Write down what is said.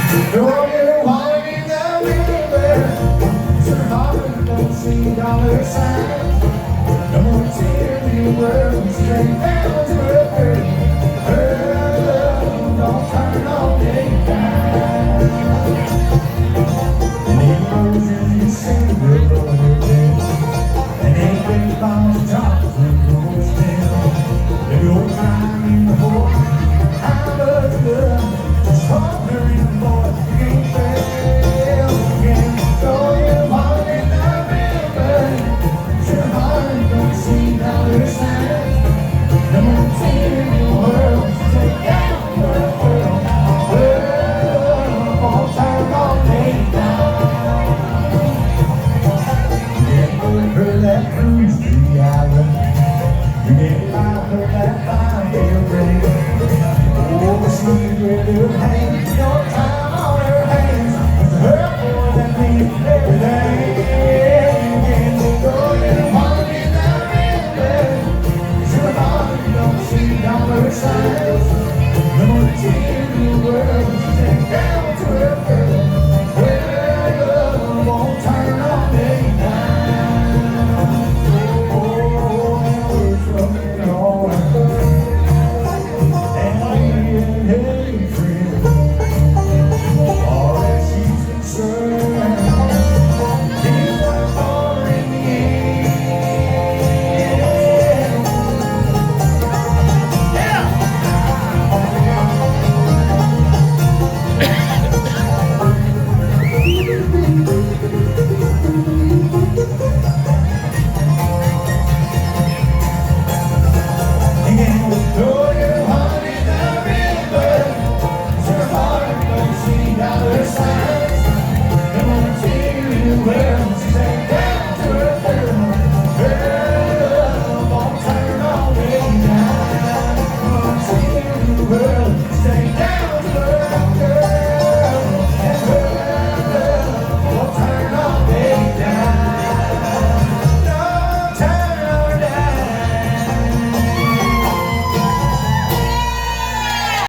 Throw your wallet in the river, your heart don't see dollar signs. No more tears in the world, straight down to earth. Her love don't turn on any time. And erosion is single day, and ain't been long drops when goes down. If you're time in the hole, how much love? Stronger in the Lord, you can't fail again. Throw your heart in the river, your heart don't see dollar signs. No more tears in the world, take down the world. World won't turn on me down. Never heard that cruise to the island. You never heard that fire break. Oh, she's ready to hang your time on her hands. It's her more than me every day. Again, throw your heart in the river. Your heart don't see dollar signs. No more tears in the world, take down to her girl. Where love won't turn on me down. Oh, it's looking all right. Stay down.